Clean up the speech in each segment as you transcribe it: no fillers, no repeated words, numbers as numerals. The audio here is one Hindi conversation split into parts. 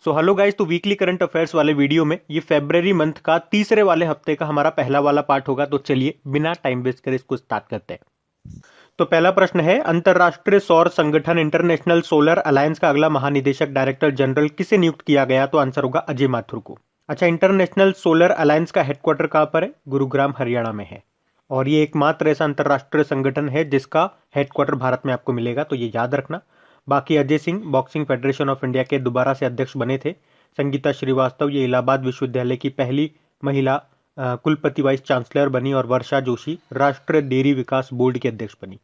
सो हेलो गाइस, तो वीकली करंट अफेयर्स वाले वीडियो में ये फरवरी मंथ का तीसरे वाले हफ्ते का हमारा पहला वाला पार्ट होगा। तो चलिए बिना टाइम वेस्ट करे इसको स्टार्ट करते हैं। तो पहला प्रश्न है, अंतरराष्ट्रीय सौर संगठन इंटरनेशनल सोलर अलायंस का अगला महानिदेशक डायरेक्टर जनरल किसे नियुक्त किया गया? तो आंसर होगा अजय माथुर को। अच्छा, इंटरनेशनल सोलर अलायंस का हेडक्वार्टर कहां पर है? गुरुग्राम हरियाणा में है। और ये एकमात्र ऐसा अंतरराष्ट्रीय संगठन है जिसका हेडक्वार्टर भारत में आपको मिलेगा, तो ये याद रखना। बाकी Ajay Singh boxing federation of India के दोबारा से अध्यक्ष बने थे। संगीता श्रीवास्तव ये इलाहाबाद विश्वविद्यालय की पहली महिला कुलपति वाइस चांसलर बनी और वर्षा जोशी राष्ट्रीय डेयरी विकास बोर्ड की अध्यक्ष बनी।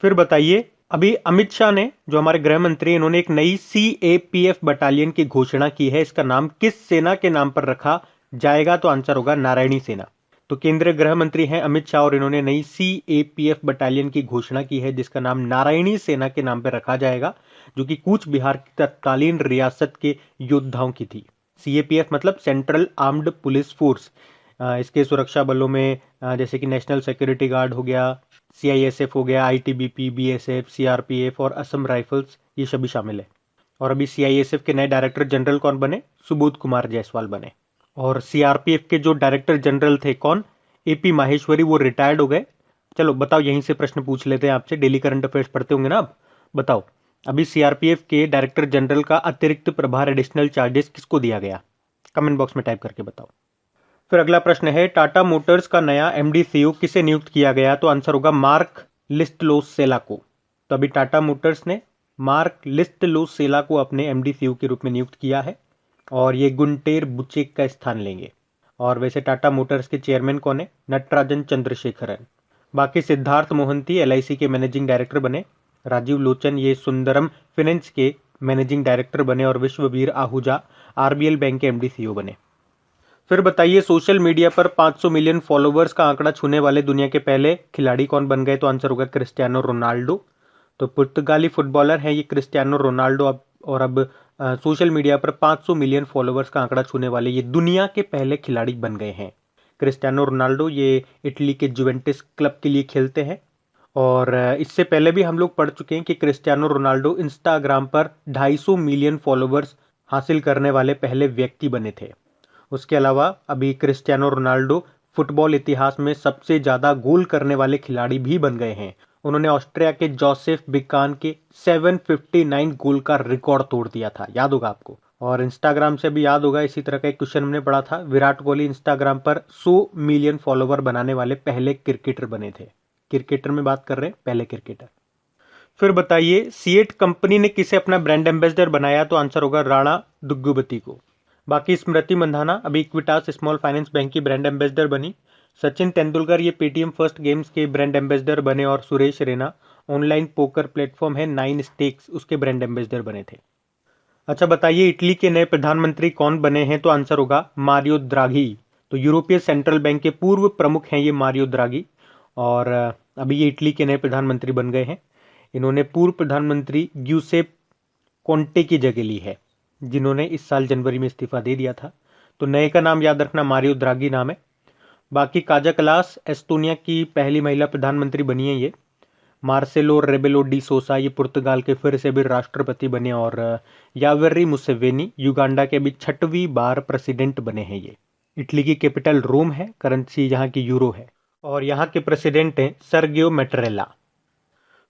फिर बताइए, अभी अमित शाह ने, जो हमारे गृह मंत्री, इन्होंने एक नई CAPF बटालियन की घोषणा की है। इसका नाम किस सेना के नाम पर रखा जाएगा? तो आंसर होगा नारायणी सेना। तो केंद्रीय गृह मंत्री हैं अमित शाह और इन्होंने नई CAPF बटालियन की घोषणा की है जिसका नाम नारायणी सेना के नाम पर रखा जाएगा, जो कि कूच बिहार की तत्कालीन रियासत के योद्धाओं की थी। CAPF मतलब सेंट्रल आर्म्ड पुलिस फोर्स। इसके सुरक्षा बलों में जैसे कि नेशनल सिक्योरिटी गार्ड हो गया, CISF हो गया, ITBP, BSF, CRPF और असम राइफल्स, ये सभी शामिल है। और अभी CISF के नए डायरेक्टर जनरल कौन बने? सुबोध कुमार जायसवाल बने। और CRPF के जो डायरेक्टर जनरल थे कौन? AP माहेश्वरी, वो रिटायर्ड हो गए। चलो बताओ, यहीं से प्रश्न पूछ लेते हैं आपसे, डेली करंट अफेयर्स पढ़ते होंगे ना आप। बताओ, अभी CRPF के डायरेक्टर जनरल का अतिरिक्त प्रभार, एडिशनल चार्जेस किसको दिया गया? कमेंट बॉक्स में टाइप करके बताओ। फिर अगला प्रश्न है, टाटा मोटर्स का नया MD CEO किसे नियुक्त किया गया? तो आंसर होगा मार्क लिस्टलोसेला को। तो अभी टाटा मोटर्स ने मार्क लिस्टलोसेला को अपने MD CEO के रूप में नियुक्त किया है और ये गुंटेर बुचेक का स्थान लेंगे। और वैसे टाटा मोटर्स के चेयरमैन कौन है? नटराजन चंद्रशेखरन। बाकी सिद्धार्थ मोहंती LIC के मैनेजिंग डायरेक्टर बने। राजीव लोचन ये सुंदरम फाइनेंस के मैनेजिंग डायरेक्टर बने और विश्ववीर आहूजा RBL बैंक के MD CEO बने। फिर बताइए, सोशल मीडिया पर 500 मिलियन फॉलोवर्स का आंकड़ा छूने वाले दुनिया के पहले खिलाड़ी कौन बन गए? तो आंसर होगा क्रिस्टियानो रोनाल्डो। तो पुर्तगाली फुटबॉलर हैं ये क्रिस्टियानो रोनाल्डो। और अब सोशल मीडिया पर 500 मिलियन फॉलोवर्स का आंकड़ा छूने वाले ये दुनिया के पहले खिलाड़ी बन गए हैं। क्रिस्टियानो रोनाल्डो ये इटली के जुवेंटस क्लब के लिए खेलते हैं। और इससे पहले भी हम लोग पढ़ चुके हैं कि क्रिस्टियानो रोनाल्डो इंस्टाग्राम पर 250 मिलियन फॉलोवर्स हासिल करने वाले पहले व्यक्ति बने थे। उसके अलावा अभी क्रिस्टियानो रोनाल्डो फुटबॉल इतिहास में सबसे ज्यादा गोल करने वाले खिलाड़ी भी बन गए हैं। उन्होंने ऑस्ट्रिया के जोसेफ बिकान के 759 गोल का रिकॉर्ड तोड़ दिया था, याद होगा आपको। और इंस्टाग्राम से भी याद होगा, इसी तरह का एक क्वेश्चन हमने पढ़ा था, विराट कोहली इंस्टाग्राम पर 100 मिलियन फॉलोवर बनाने वाले पहले क्रिकेटर बने थे। क्रिकेटर में बात कर रहे हैं, पहले क्रिकेटर। फिर बताइए, सिएट कंपनी ने किसे अपना ब्रांड एम्बेसडर बनाया? तो आंसर होगा राणा दुग्गुबती को। बाकी स्मृति मंधाना अभी इक्विटास स्मॉल फाइनेंस बैंक की ब्रांड एम्बेसडर बनी। सचिन तेंदुलकर ये पेटीएम फर्स्ट गेम्स के ब्रांड एम्बेसडर बने। और Suresh Raina online poker platform है 9 स्टेक्स, उसके ब्रांड एम्बेसडर बने थे। अच्छा बताइए, इटली के नए प्रधानमंत्री कौन बने हैं? तो आंसर होगा मारियो द्राघी। तो यूरोपीय सेंट्रल बैंक के पूर्व प्रमुख हैं ये मारियो द्राघी। और अभी ये इटली के नए प्रधानमंत्री बन गए हैं। इन्होंने पूर्व प्रधानमंत्री ग्यूसेप कोंटे की जगह ली है, जिन्होंने इस साल जनवरी में इस्तीफा दे दिया था। तो नए का नाम याद रखना, मारियो द्राघी नाम है। बाकी काजा कलास एस्टोनिया की पहली महिला प्रधानमंत्री बनी है ये। मार्सेलो रेबेलो डी सोसा ये पुर्तगाल के फिर से भी राष्ट्रपति बने। और यावेरी मुसेवेनी युगांडा के अभी 6वीं बार प्रेसिडेंट बने हैं ये। इटली की कैपिटल रोम है, करेंसी यहाँ की यूरो है। और यहाँ के प्रेसिडेंट हैं सर्गियो मेटरेला।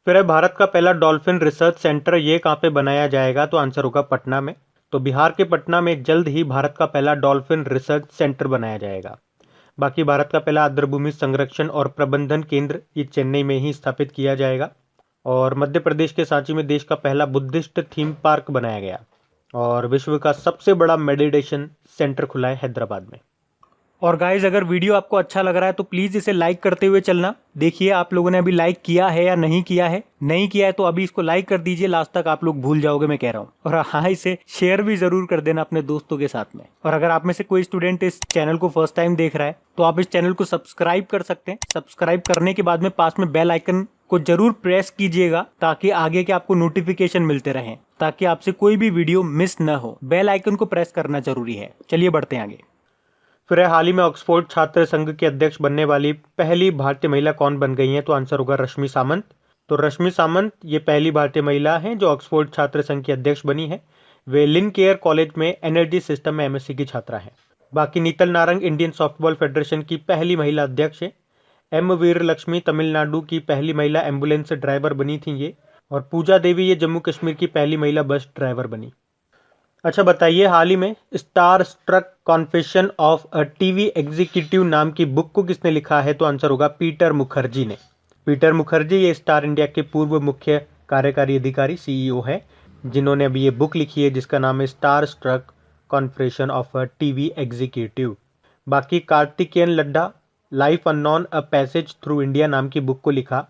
फिर है, भारत का पहला डॉल्फिन रिसर्च सेंटर ये कहाँ पे बनाया जाएगा? तो आंसर होगा पटना में। तो बिहार के पटना में जल्द ही भारत का पहला डॉल्फिन रिसर्च सेंटर बनाया जाएगा। बाकी भारत का पहला आर्द्रभूमि संरक्षण और प्रबंधन केंद्र ये चेन्नई में ही स्थापित किया जाएगा। और मध्य प्रदेश के सांची में देश का पहला बुद्धिस्ट थीम पार्क बनाया गया। और विश्व का सबसे बड़ा मेडिटेशन सेंटर खुला है हैदराबाद में। और गाइज, अगर वीडियो आपको अच्छा लग रहा है तो प्लीज इसे लाइक करते हुए चलना। देखिए आप लोगों ने अभी लाइक किया है या नहीं किया है। नहीं किया है तो अभी इसको लाइक कर दीजिए, लास्ट तक आप लोग भूल जाओगे मैं कह रहा हूँ। और हाँ, इसे शेयर भी जरूर कर देना अपने दोस्तों के साथ में। और अगर आप में से कोई स्टूडेंट इस चैनल को फर्स्ट टाइम देख रहा है तो आप इस चैनल को सब्सक्राइब कर सकते हैं। सब्सक्राइब करने के बाद में पास में बेल आइकन को जरूर प्रेस कीजिएगा ताकि आगे के आपको नोटिफिकेशन मिलते रहें, ताकि आपसे कोई भी वीडियो मिस न हो। बेल आइकन को प्रेस करना जरूरी है। चलिए बढ़ते हैं आगे। फिर हाल ही में ऑक्सफोर्ड छात्र संघ के अध्यक्ष बनने वाली पहली भारतीय महिला कौन बन गई है? तो आंसर होगा रश्मि सामंत। तो रश्मि सामंत ये पहली भारतीय महिला हैं जो ऑक्सफोर्ड छात्र संघ की अध्यक्ष बनी है। वे लिनकेयर कॉलेज में एनर्जी सिस्टम में एमएससी की छात्रा हैं। बाकी नीतल नारंग इंडियन सॉफ्टबॉल फेडरेशन की पहली महिला अध्यक्ष है। एम वीर लक्ष्मी तमिलनाडु की पहली महिला एम्बुलेंस ड्राइवर बनी थी ये। और पूजा देवी ये जम्मू कश्मीर की पहली महिला बस ड्राइवर बनी। अच्छा बताइए, हाल ही में star struck confession of a TV executive नाम की बुक को किसने लिखा है? तो आंसर होगा पीटर मुखर्जी ने। पीटर मुखर्जी ये स्टार इंडिया के पूर्व मुख्य कार्यकारी अधिकारी सीईओ है, जिन्होंने अभी ये बुक लिखी है जिसका नाम है star struck confession of a TV executive. बाकी Karthikeyan Laddha life unknown a passage through India नाम की बुक को लिखा।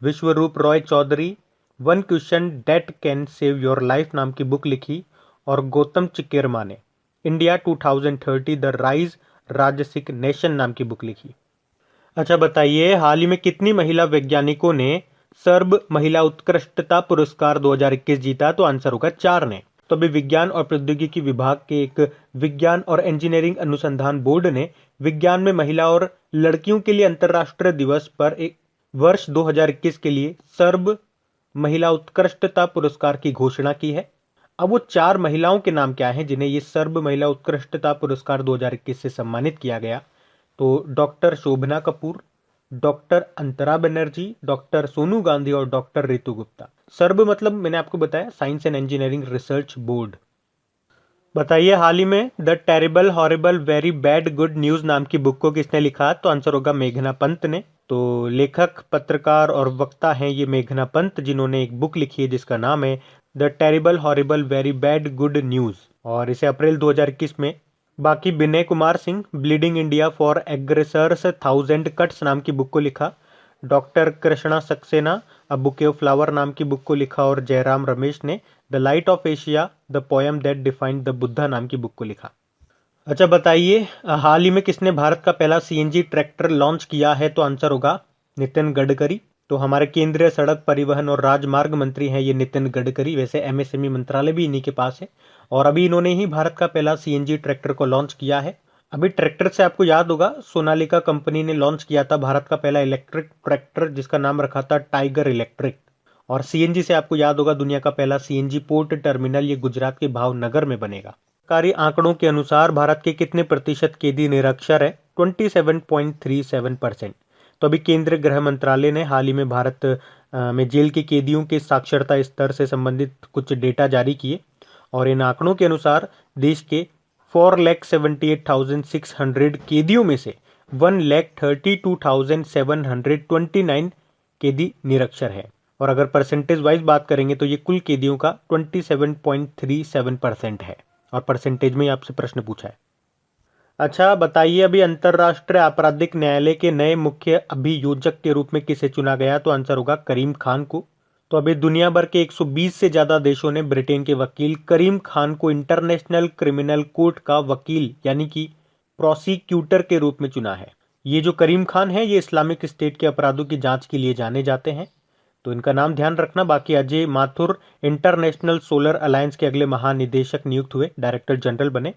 Vishwaroop Roy Chowdhury one question that can save your life नाम की बुक लिखी। और गौतम चिकेरमा ने India 2030 the rise Rajasic nation नाम की बुक लिखी। अच्छा बताइए, हाल ही में कितनी महिला वैज्ञानिकों ने सर्ब महिला उत्कृष्टता पुरस्कार 2021 जीता? तो आंसर होगा 4 ने। तो अभी विज्ञान और प्रौद्योगिकी विभाग के एक विज्ञान और इंजीनियरिंग अनुसंधान बोर्ड ने विज्ञान में महिला और लड़कियों के लिए अंतर्राष्ट्रीय दिवस पर एक वर्ष 2021 के लिए सर्ब महिला उत्कृष्टता पुरस्कार की घोषणा की है। अब वो 4 महिलाओं के नाम क्या हैं जिन्हें ये सर्ब महिला उत्कृष्टता पुरस्कार 2021 से सम्मानित किया गया? तो डॉक्टर शोभना कपूर, डॉक्टर अंतरा बनर्जी, डॉक्टर सोनू गांधी और डॉक्टर रितु गुप्ता। सर्ब मतलब मैंने आपको बताया science and engineering research board. बताइए, हाल ही में the terrible horrible very bad good news नाम की बुक को किसने लिखा? तो आंसर होगा मेघना पंत ने। तो लेखक, पत्रकार और वक्ता हैं ये मेघना पंत, जिन्होंने एक बुक लिखी है जिसका नाम है the terrible horrible very bad good news, और इसे अप्रैल 2021 में। बाकी Vinay Kumar Singh bleeding India four aggressors 1000 cuts नाम की बुक को लिखा। Doctor Krishna Saxena a bouquet of flower नाम की बुक को लिखा। और जयराम रमेश ने the light of Asia the poem that defined the Buddha नाम की बुक को लिखा। अच्छा बताइए, हाल ही में किसने भारत का पहला सीएनजी ट्रैक्टर लॉन्च किया है? तो आंसर होगा नितिन गडकरी। तो हमारे केंद्रीय सड़क परिवहन और राजमार्ग मंत्री हैं ये नितिन गडकरी। वैसे एमएसएमई मंत्रालय भी इन्हीं के पास है, और अभी इन्होंने ही भारत का पहला सीएनजी ट्रैक्टर को लॉन्च किया है। अभी ट्रैक्टर से आपको याद होगा सोनालिका कंपनी ने लॉन्च किया था भारत का पहला इलेक्ट्रिक ट्रैक्टर जिसका नाम रखा था टाइगर इलेक्ट्रिक। और सीएनजी से आपको याद होगा दुनिया का पहला सीएनजी पोर्ट टर्मिनल ये गुजरात के भावनगर में बनेगा। सरकारी आंकड़ों के अनुसार भारत के कितने प्रतिशत कैदी निरक्षर है? 27.37%। तो अभी केंद्रीय गृह मंत्रालय ने हाल ही में भारत में जेल के कैदियों के साक्षरता स्तर से संबंधित कुछ डेटा जारी किए, और इन आंकड़ों के अनुसार देश के 4,78,600 कैदियों में से 1,32,729 कैदी निरक्षर है। और अगर परसेंटेज वाइज बात करेंगे तो ये कुल कैदियों का 27.37% है, और परसेंटेज में आपसे प्रश्न पूछा है। अच्छा बताइए, अभी अंतर्राष्ट्रीय आपराधिक न्यायालय के नए मुख्य अभियोजक के रूप में किसे चुना गया? तो आंसर होगा करीम खान को। तो अभी दुनिया भर के 120 से ज्यादा देशों ने ब्रिटेन के वकील करीम खान को इंटरनेशनल क्रिमिनल कोर्ट का वकील यानी कि प्रोसिक्यूटर के रूप में चुना है। ये जो करीम खान है ये इस्लामिक स्टेट के अपराधों की जांच के लिए जाने जाते हैं, तो इनका नाम ध्यान रखना। बाकी Ajay Mathur international solar alliance के अगले महानिदेशक नियुक्त हुए, डायरेक्टर जनरल बने।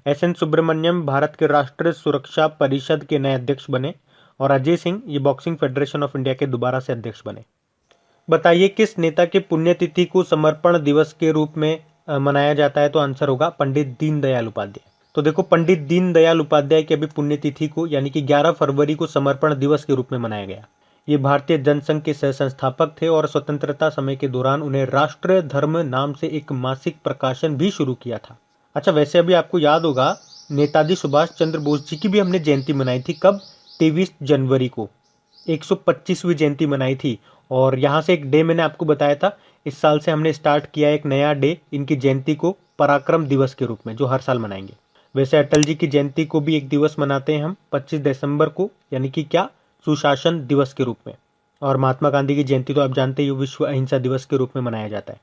एसएन सुब्रमण्यम भारत के राष्ट्रीय सुरक्षा परिषद के नए अध्यक्ष बने, और अजय सिंह ये बॉक्सिंग फेडरेशन ऑफ इंडिया के दोबारा से अध्यक्ष बने। बताइए, किस नेता के पुण्यतिथि को समर्पण दिवस के रूप में मनाया जाता है? तो आंसर होगा पंडित दीनदयाल उपाध्याय। तो देखो, पंडित दीनदयाल उपाध्याय की अभी पुण्यतिथि को यानी कि 11 फरवरी को समर्पण दिवस के रूप में मनाया गया। ये भारतीय जनसंघ के सह संस्थापक थे, और स्वतंत्रता समय के दौरान उन्हें राष्ट्रीय धर्म नाम से एक मासिक प्रकाशन भी शुरू किया था। अच्छा, वैसे अभी आपको याद होगा नेताजी सुभाष चंद्र बोस जी की भी हमने जयंती मनाई थी। कब? 23 जनवरी को 125वीं जयंती मनाई थी। और यहाँ से एक डे मैंने आपको बताया था, इस साल से हमने स्टार्ट किया एक नया डे इनकी जयंती को पराक्रम दिवस के रूप में, जो हर साल मनाएंगे। वैसे अटल जी की जयंती को भी एक दिवस मनाते हैं हम 25 दिसंबर को, यानी कि क्या, सुशासन दिवस के रूप में। और महात्मा गांधी की जयंती तो आप जानते ही हो, विश्व अहिंसा दिवस के रूप में मनाया जाता है।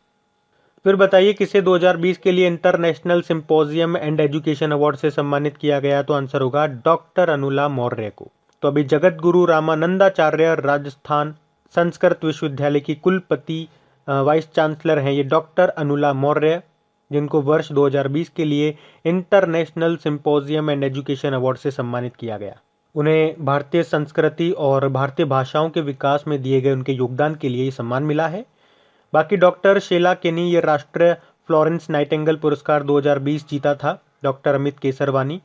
फिर बताइए, किसे 2020 के लिए international symposium and education award से सम्मानित किया गया? तो आंसर होगा डॉक्टर अनुला मौर्य को। तो अभी जगत गुरु रामानंदाचार्य राजस्थान संस्कृत विश्वविद्यालय की कुलपति वाइस चांसलर हैं ये डॉक्टर अनुला मौर्य, जिनको वर्ष 2020 के लिए international symposium and education award से सम्मानित किया गया। उन्हें भारतीय संस्कृति और भारतीय भाषाओं के विकास में दिए गए उनके योगदान के लिए ये सम्मान मिला है। बाकी डॉक्टर शीला केनी ये राष्ट्रीय फ्लोरेंस नाइटिंगेल पुरस्कार 2020 जीता था डॉक्टर अमित केसरवानी।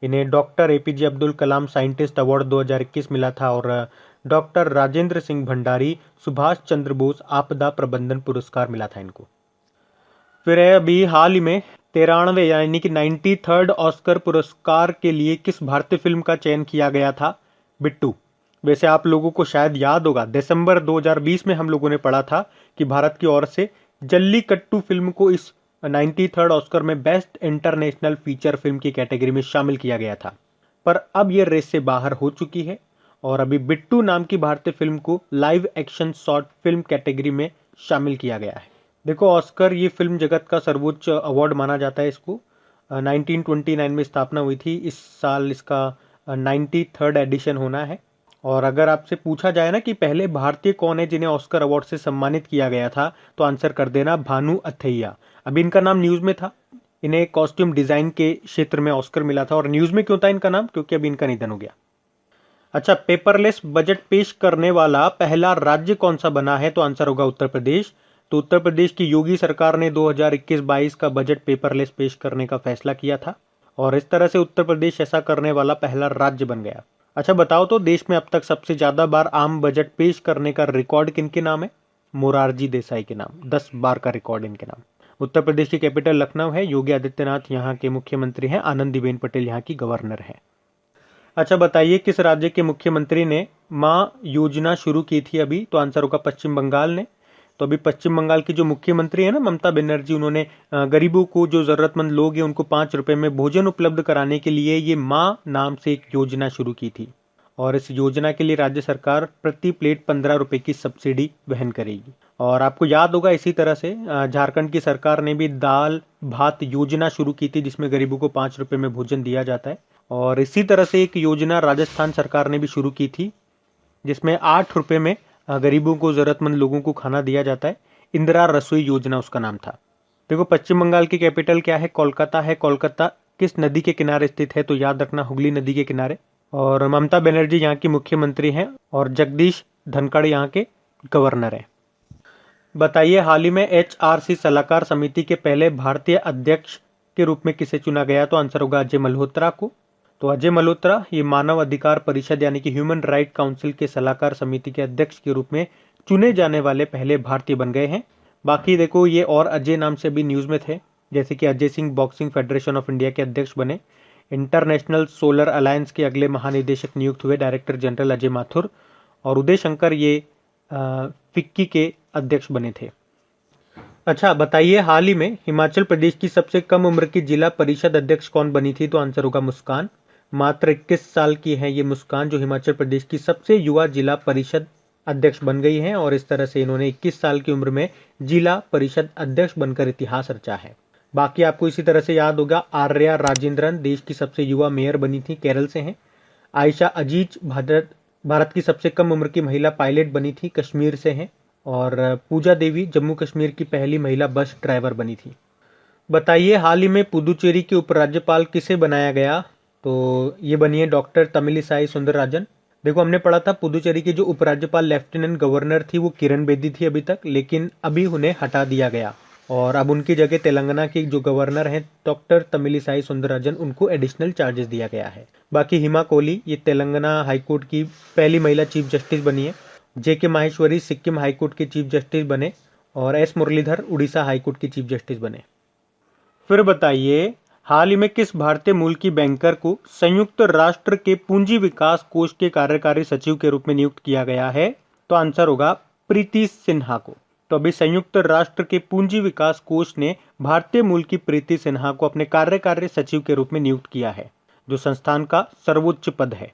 इन्हें doctor APJ Abdul Kalam scientist award 2021 मिला था और डॉक्टर राजेंद्र सिंह भंडारी सुभाष चंद्र बोस आपदा प्रबंधन पुरस्कार मिला था इनको। फिर है अभी हाल ही में 93वें यानी कि 93rd ऑस्कर पुरस्कार के लिए किस भारतीय फिल्म का चयन किया गया था? बिट्टू। वैसे आप लोगों को शायद याद होगा, दिसंबर 2020 में हम लोगों ने पढ़ा था कि भारत की ओर से जल्लीकट्टू फिल्म को इस 93rd ऑस्कर में बेस्ट इंटरनेशनल फीचर फिल्म की कैटेगरी में शामिल किया गया था, पर अब यह रेस से बाहर हो चुकी है और अभी बिट्टू नाम की भारतीय फिल्म को live action short film category में शामिल किया गया है। देखो, ऑस्कर ये फिल्म जगत का सर्वोच्च अवार्ड माना जाता है। इसको 1929 में स्थापना हुई थी। इस साल इसका 93rd एडिशन होना है। और अगर आपसे पूछा जाए ना कि पहले भारतीय कौन है जिन्हें ऑस्कर अवार्ड से सम्मानित किया गया था, तो आंसर कर देना भानु अथैया। अभी इनका नाम न्यूज़ में था। इन्हें कॉस्ट्यूम डिजाइन के क्षेत्र में ऑस्कर मिला था। और न्यूज़ में क्यों था इनका नाम? क्योंकि अभी इनका निधन हो गया। अच्छा, पेपरलेस बजट पेश करने वाला पहला राज्य कौन सा बना है? तो आंसर होगा उत्तर प्रदेश। तो उत्तर प्रदेश की योगी सरकार ने 2021-22 का बजट पेपरलेस पेश करने का फैसला किया था और इस तरह से उत्तर प्रदेश ऐसा करने वाला पहला राज्य बन गया। अच्छा बताओ तो, देश में अब तक सबसे ज्यादा बार आम बजट पेश करने का रिकॉर्ड किनके नाम है? मोरारजी देसाई के नाम। 10 बार का रिकॉर्ड इनके नाम। उत्तर प्रदेश की कैपिटल लखनऊ है। योगी आदित्यनाथ यहाँ के मुख्यमंत्री हैं। आनंदीबेन पटेल यहाँ की गवर्नर है। अच्छा बताइए, किस राज्य के मुख्यमंत्री ने माँ योजना शुरू की थी अभी? तो आंसर होगा पश्चिम बंगाल ने। तो अभी पश्चिम बंगाल की जो मुख्यमंत्री है ना, ममता बनर्जी, उन्होंने गरीबों को, जो जरूरतमंद लोग हैं, उनको 5 रुपए में भोजन उपलब्ध कराने के लिए ये माँ नाम से एक योजना शुरू की थी। और इस योजना के लिए राज्य सरकार प्रति प्लेट 15 रुपए की सब्सिडी वहन करेगी। और आपको याद होगा, इसी तरह से झारखंड की सरकार ने भी दाल भात योजना शुरू की थी, जिसमें गरीबों को 5 रुपए में भोजन दिया जाता है। और इसी तरह से एक योजना राजस्थान सरकार ने भी शुरू की थी, जिसमें 8 रुपए में गरीबों को, जरूरतमंद लोगों को खाना दिया जाता है। इंदिरा रसोई योजना उसका नाम था। देखो, पश्चिम बंगाल की कैपिटल क्या है? कोलकाता है। कोलकाता किस नदी के किनारे स्थित है? तो याद रखना, हुगली नदी के किनारे। और ममता बनर्जी यहाँ की मुख्यमंत्री हैं और जगदीश धनखड़ यहाँ के गवर्नर हैं। बताइए, हाल ही में HRC सलाहकार समिति के पहले भारतीय अध्यक्ष के रूप में किसे चुना गया? तो आंसर होगा अजय मल्होत्रा को। तो अजय मल्होत्रा ये मानव अधिकार परिषद यानी कि ह्यूमन राइट काउंसिल के सलाहकार समिति के अध्यक्ष के रूप में चुने जाने वाले पहले भारतीय बन गए हैं। बाकी देखो, ये और अजय नाम से भी न्यूज़ में थे, जैसे कि Ajay Singh boxing federation of India के अध्यक्ष बने। इंटरनेशनल सोलर अलायंस के अगले महानिदेशक नियुक्त हुए डायरेक्टर जनरल अजय माथुर। और उदय शंकर ये फिक्की के अध्यक्ष बने थे। अच्छा बताइए, हाल ही में हिमाचल प्रदेश की सबसे कम उम्र की जिला परिषद अध्यक्ष कौन बनी थी? तो आंसर होगा मुस्कान। मात्र 21 साल की है ये मुस्कान, जो हिमाचल प्रदेश की सबसे युवा जिला परिषद अध्यक्ष बन गई हैं। और इस तरह से इन्होंने 21 साल की उम्र में जिला परिषद अध्यक्ष बनकर इतिहास रचा है। बाकी आपको इसी तरह से याद होगा, आर्या राजेंद्रन देश की सबसे युवा मेयर बनी थी, केरल से हैं। आयशा अजीज भारत की सबसे कम उम्र की महिला पायलट बनी थी, कश्मीर से हैं। और पूजा देवी जम्मू कश्मीर की पहली महिला बस ड्राइवर बनी थी। बताइए, हाल ही में पुदुचेरी के उपराज्यपाल किसे बनाया गया? तो ये बनी है डॉक्टर तमिलिसाई सुंदरराजन। देखो, हमने पढ़ा था पुदुचेरी की जो उपराज्यपाल लेफ्टिनेंट गवर्नर थी वो किरण बेदी थी अभी तक, लेकिन अभी उन्हें हटा दिया गया और अब उनकी जगह तेलंगाना की जो गवर्नर हैं डॉक्टर तमिलिसाई सुंदरराजन, उनको एडिशनल चार्जेस दिया गया है। बाकी हिमा कोहली ये तेलंगाना हाईकोर्ट की पहली महिला चीफ जस्टिस बनी है। JK माहेश्वरी सिक्किम हाईकोर्ट के चीफ जस्टिस बने और S मुरलीधर उड़ीसा हाईकोर्ट के चीफ जस्टिस बने। फिर बताइए, हाल ही में किस भारतीय मूल की बैंकर को संयुक्त राष्ट्र के पूंजी विकास कोष के कार्यकारी सचिव के रूप में नियुक्त किया गया है? तो आंसर होगा प्रीति सिन्हा को। तो अभी संयुक्त राष्ट्र के पूंजी विकास कोष ने भारतीय मूल की प्रीति सिन्हा को अपने कार्यकारी सचिव के रूप में नियुक्त किया है, जो संस्थान का सर्वोच्च पद है।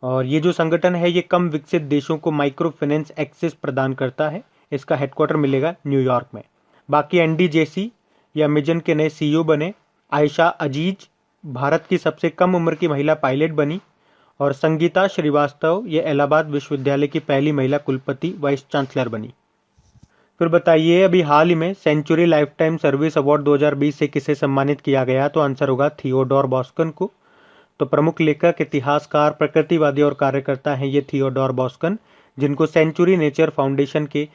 और ये जो संगठन है ये कम विकसित देशों को माइक्रो फाइनेंस एक्सेस प्रदान करता है। इसका हेडक्वार्टर मिलेगा न्यूयॉर्क में। बाकी NDJC या अमेजन के नए CEO बने। आयशा अजीज भारत की सबसे कम उम्र की महिला पायलट बनी। और संगीता श्रीवास्तव ये इलाहाबाद विश्वविद्यालय की पहली महिला कुलपति वाइस चांसलर बनी। फिर बताइए, अभी हाल ही में sanctuary lifetime service award 2020 से किसे सम्मानित किया गया? तो आंसर होगा थियोडोर बॉस्कन को। तो प्रमुख लेखक, इतिहासकार, प्रकृतिवादी और कार्यकर्ता हैं ये थियोडोर बॉस्कन, जिनको सेंचुरी नेचर फाउंडेशन के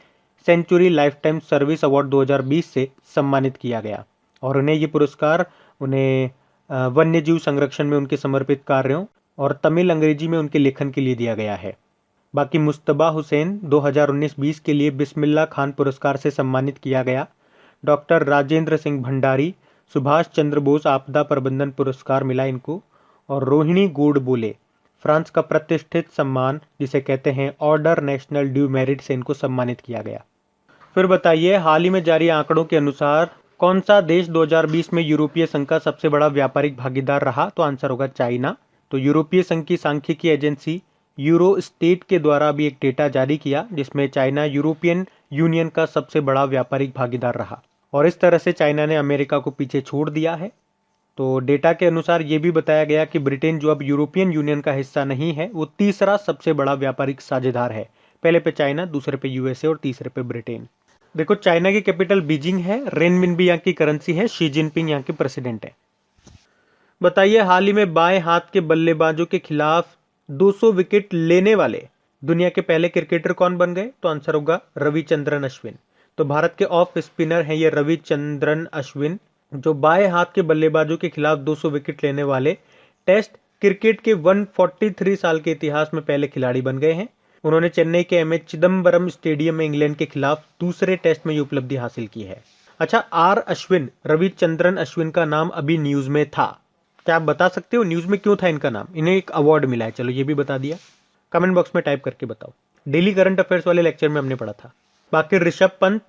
sanctuary lifetime service award 2020 से सम्मानित किया गया। और उन्हें ये पुरस्कार वन्य जीव संरक्षण में उनके समर्पित कार्यों और तमिल अंग्रेजी में उनके लेखन के लिए दिया गया है। बाकी मुस्तबा हुसैन 2019-20 के लिए बिस्मिल्लाह खान पुरस्कार से सम्मानित किया गया। डॉक्टर राजेंद्र सिंह भंडारी सुभाष चंद्र बोस आपदा प्रबंधन पुरस्कार मिला इनको। और रोहिणी गोडबोले फ्रांस का प्रतिष्ठित सम्मान जिसे कहते हैं ऑर्डर नेशनल ड्यू मेरिट से इनको सम्मानित किया गया। फिर बताइए, हाल ही में जारी आंकड़ों के अनुसार कौन सा देश 2020 में यूरोपीय संघ का सबसे बड़ा व्यापारिक भागीदार रहा? तो आंसर होगा चाइना। तो यूरोपीय संघ की सांख्यिकी एजेंसी यूरोस्टेट के द्वारा भी एक डेटा जारी किया जिसमें चाइना यूरोपियन यूनियन का सबसे बड़ा व्यापारिक भागीदार रहा और इस तरह से चाइना ने अमेरिका को पीछे छोड़ दिया है। तो डेटा के अनुसार ये भी बताया गया कि ब्रिटेन जो अब यूरोपियन यूनियन का हिस्सा नहीं है वो तीसरा सबसे बड़ा व्यापारिक साझेदार है। पहले पे चाइना, दूसरे पे यूएसए और तीसरे पे ब्रिटेन। देखो, चाइना की कैपिटल बीजिंग है, रेनमिनबी यहाँ की करेंसी है, शी जिनपिंग यहाँ के प्रेसिडेंट है। बताइए, हाल ही में बाएं हाथ के बल्लेबाजों के खिलाफ 200 विकेट लेने वाले दुनिया के पहले क्रिकेटर कौन बन गए? तो आंसर होगा रविचंद्रन अश्विन। तो भारत के ऑफ स्पिनर हैं ये रविचंद्रन अश्विन, जो बाएं हाथ के बल्लेबाजों के खिलाफ 200 विकेट लेने वाले टेस्ट क्रिकेट के 143 साल के इतिहास में पहले खिलाड़ी बन गए हैं। उन्होंने चेन्नई के एमए चिदम्बरम स्टेडियम में इंग्लैंड के खिलाफ दूसरे टेस्ट में ये उपलब्धि हासिल की है। अच्छा, आर अश्विन, रविचंद्रन अश्विन का नाम अभी न्यूज में था, क्या आप बता सकते हो न्यूज में क्यों था इनका नाम? इन्हें एक अवार्ड मिला है, चलो ये भी बता दिया, कमेंट बॉक्स में टाइप करके बताओ। डेली करंट अफेयर्स वाले लेक्चर में हमने पढ़ा था। बाकी ऋषभ पंत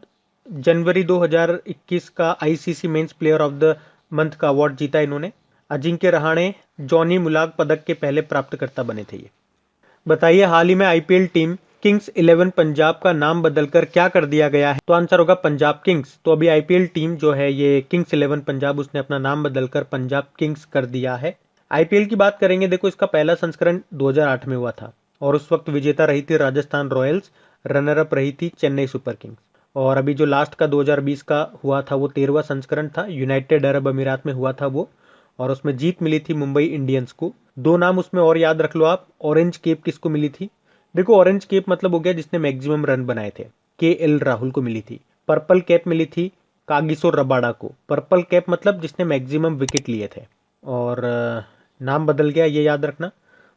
जनवरी 2021 का ICC men's player of the month का अवार्ड जीता इन्होंने। अजिंक्य रहाणे जॉनी मुलाग पदक के पहले प्राप्तकर्ता बने थे ये। बताइए, हाल ही में आईपीएल टीम किंग्स 11 पंजाब का नाम बदलकर क्या कर दिया गया है? तो आंसर होगा पंजाब किंग्स। तो अभी आईपीएल टीम जो है ये किंग्स 11 पंजाब, उसने अपना नाम बदलकर पंजाब किंग्स कर दिया है। आईपीएल की बात करेंगे, देखो इसका पहला संस्करण 2008 में हुआ था और उस वक्त विजेता रही थी राजस्थान रॉयल्स, रनर अप रही थी चेन्नई सुपर किंग्स। और अभी जो लास्ट का 2020 का हुआ था वो 13वां संस्करण था, यूनाइटेड अरब अमीरात में हुआ था वो, और उसमें जीत मिली थी मुंबई इंडियंस को। दो नाम उसमें और याद रख लो आप, ऑरेंज केप किसको मिली थी? देखो, ऑरेंज केप मतलब हो गया जिसने मैक्सिमम रन बनाए थे, केएल राहुल को मिली थी। पर्पल कैप मिली थी कागिसो रबाडा को, पर्पल कैप मतलब जिसने मैक्सिमम विकेट लिए थे। और नाम बदल गया, ये याद रखना।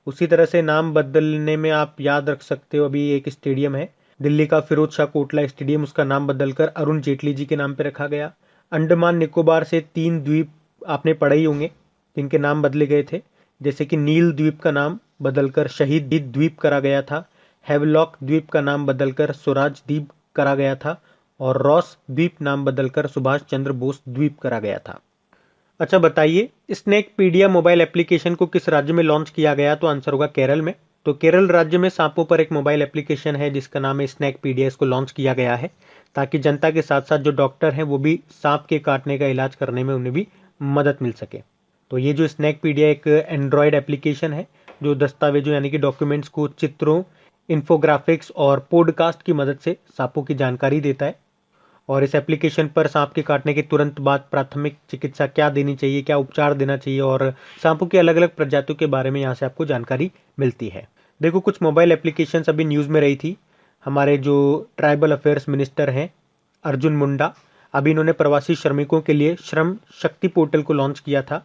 उसी तरह से नाम बदलने में आप याद रख सकते हो, अभी एक स्टेडियम है दिल्ली का फिरोज शाह कोटला स्टेडियम, उसका नाम बदलकर अरुण जेटली जी के नाम पे रखा गया। अंडमान निकोबार से 3 द्वीप आपने पढ़े ही होंगे जिनके नाम बदले गए थे, जैसे कि नील द्वीप का नाम बदलकर शहीद द्वीप करा गया था, हैवलॉक द्वीप का नाम बदलकर स्वराज द्वीप करा गया था, और रॉस द्वीप नाम बदलकर सुभाष चंद्र बोस द्वीप करा गया था। अच्छा बताइए, स्नैकपीडिया मोबाइल एप्लीकेशन को किस राज्य में लॉन्च किया गया? तो आंसर होगा केरल में। तो केरल राज्य में सांपों पर एक मोबाइल एप्लीकेशन है जिसका नाम है स्नैकपीडिया, इसको लॉन्च किया गया है ताकि जनता के साथ साथ जो डॉक्टर हैं वो भी सांप के काटने का इलाज करने में उन्हें भी मदद मिल सके। तो ये जो स्नैकपीडिया एक एंड्रॉयड एप्लीकेशन है जो दस्तावेजों यानी कि डॉक्यूमेंट्स को चित्रों, इन्फोग्राफिक्स और पॉडकास्ट की मदद से सांपों की जानकारी देता है। और इस एप्लीकेशन पर सांप के काटने के तुरंत बाद प्राथमिक चिकित्सा क्या देनी चाहिए, क्या उपचार देना चाहिए, और सांपों की अलग अलग प्रजातियों के बारे में यहाँ से आपको जानकारी मिलती है। देखो, कुछ मोबाइल एप्लीकेशन अभी न्यूज़ में रही थी। हमारे जो ट्राइबल अफेयर्स मिनिस्टर हैं अर्जुन मुंडा, अभी इन्होंने प्रवासी श्रमिकों के लिए श्रम शक्ति पोर्टल को लॉन्च किया था।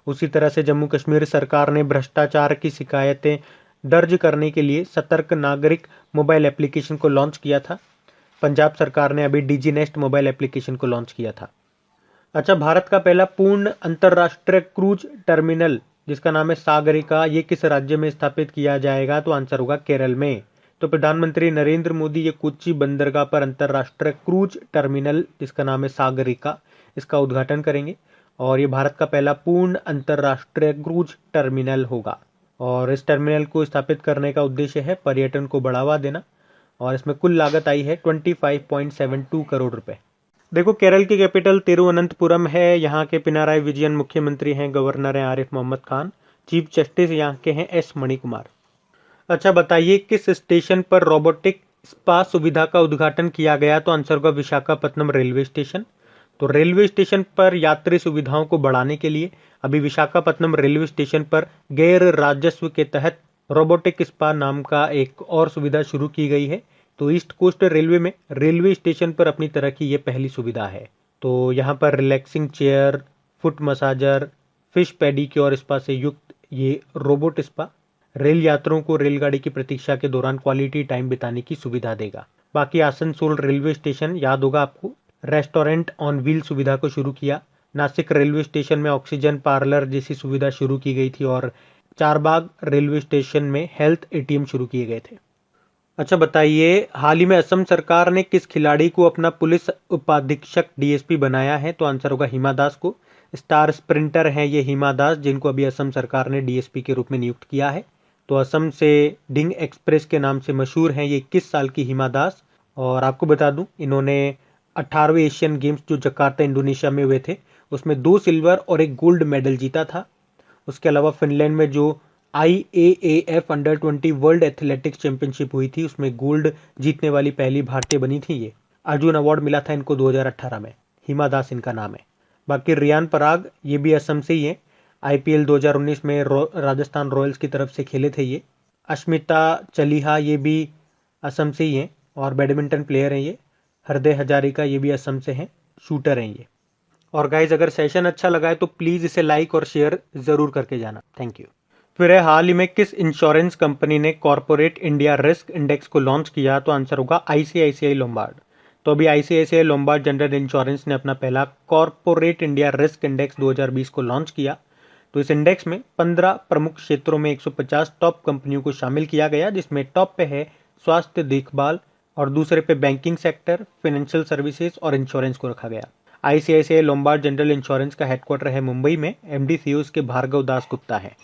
उसी तरह से जम्मू कश्मीर सरकार ने भ्रष्टाचार की शिकायतें दर्ज करने के लिए सतर्क नागरिक मोबाइल एप्लीकेशन को लॉन्च किया था। पंजाब सरकार ने अभी डीजी नेस्ट मोबाइल एप्लीकेशन को लॉन्च किया था। अच्छा, भारत का पहला पूर्ण अंतर्राष्ट्रीय क्रूज टर्मिनल जिसका नाम है सागरिका, ये किस राज्य में स्थापित किया जाएगा? तो आंसर होगा केरल में। तो प्रधानमंत्री नरेंद्र मोदी ये कोच्चि बंदरगाह पर अंतर्राष्ट्रीय क्रूज टर्मिनल जिसका नाम है सागरिका, इसका उद्घाटन करेंगे और ये भारत का पहला पूर्ण अंतर्राष्ट्रीय क्रूज टर्मिनल होगा। और इस टर्मिनल को स्थापित करने का उद्देश्य है पर्यटन को बढ़ावा देना और इसमें कुल लागत आई है 25.72 करोड़ रुपए। देखो, केरल की कैपिटल तिरुवनंतपुरम है, यहाँ के पिनाराई विजयन मुख्यमंत्री हैं, गवर्नर हैं आरिफ मोहम्मद खान, चीफ जस्टिस यहाँ के हैं एस मणिकुमार। अच्छा बताइए, किस स्टेशन पर रोबोटिक स्पा सुविधा का उद्घाटन किया गया? तो आंसर होगा विशाखापत्तनम रेलवे स्टेशन। तो रेलवे स्टेशन पर यात्री सुविधाओं को बढ़ाने के लिए अभी विशाखापत्तनम रेलवे स्टेशन पर गैर राजस्व के तहत रोबोटिक स्पा नाम का एक और सुविधा शुरू की गई है। तो ईस्ट कोस्ट रेलवे में रेलवे स्टेशन पर अपनी तरह की ये पहली सुविधा है। तो यहाँ पर relaxing chair, foot massager, fish pedicure spa से युक्त ये रोबोट स्पा रेल यात्रियों को रेलगाड़ी की प्रतीक्षा के दौरान क्वालिटी टाइम बिताने की सुविधा देगा। बाकी आसनसोल रेलवे स्टेशन याद होगा आपको, रेस्टोरेंट ऑन व्हील सुविधा को शुरू किया। नासिक रेलवे स्टेशन में ऑक्सीजन पार्लर जैसी सुविधा शुरू की गई थी और चारबाग रेलवे स्टेशन में हेल्थ एटीएम शुरू किए गए थे। अच्छा बताइए, हाल ही में असम सरकार ने किस खिलाड़ी को अपना पुलिस उपाधीक्षक डीएसपी बनाया है? तो आंसर होगा हिमा दास को। स्टार स्प्रिंटर हैं ये हिमा दास, जिनको अभी असम सरकार ने डीएसपी के रूप में नियुक्त किया है। तो असम से डिंग एक्सप्रेस के नाम से मशहूर हैं ये 21 साल की हिमा दास। और आपको बता दूं, इन्होंने 18वें एशियन गेम्स जो जकार्ता इंडोनेशिया में हुए थे उसमें 2 सिल्वर और 1 गोल्ड मेडल जीता था। उसके अलावा फिनलैंड में जो IAAF under 20 world athletics championship हुई थी उसमें गोल्ड जीतने वाली पहली भारतीय बनी थी ये। अर्जुन अवार्ड मिला था इनको 2018 में। हिमा दास इनका नाम है। बाकी रियान पराग ये भी असम से ही है। IPL 2019 में राजस्थान रॉयल्स की तरफ से खेले थे ये। अश्मिता चलिहा ये भी असम से ही हैं और बैडमिंटन प्लेयर हैं ये। हृदय हजारिका ये भी असम से हैं, शूटर हैं ये। और गाइज अगर सेशन अच्छा लगा है तो प्लीज़ इसे लाइक और शेयर ज़रूर करके जाना। Thank you. फिर है, हाल ही में किस इंश्योरेंस कंपनी ने कॉर्पोरेट इंडिया रिस्क इंडेक्स को लॉन्च किया? तो आंसर होगा ICICI लोम्बार्ड। तो अभी ICICI लोम्बार्ड जनरल इंश्योरेंस ने अपना पहला कॉर्पोरेट इंडिया रिस्क इंडेक्स 2020 को लॉन्च किया। तो इस इंडेक्स में 15 प्रमुख क्षेत्रों में 150 टॉप कंपनियों को शामिल किया गया, जिसमें टॉप पे है स्वास्थ्य देखभाल और दूसरे पे बैंकिंग सेक्टर, फाइनेंशियल सर्विसेज और इंश्योरेंस को रखा गया। ICICI लोम्बार्ड जनरल इंश्योरेंस का हेडक्वार्टर है मुंबई में। MD CEO इसके भार्गव दास गुप्ता है।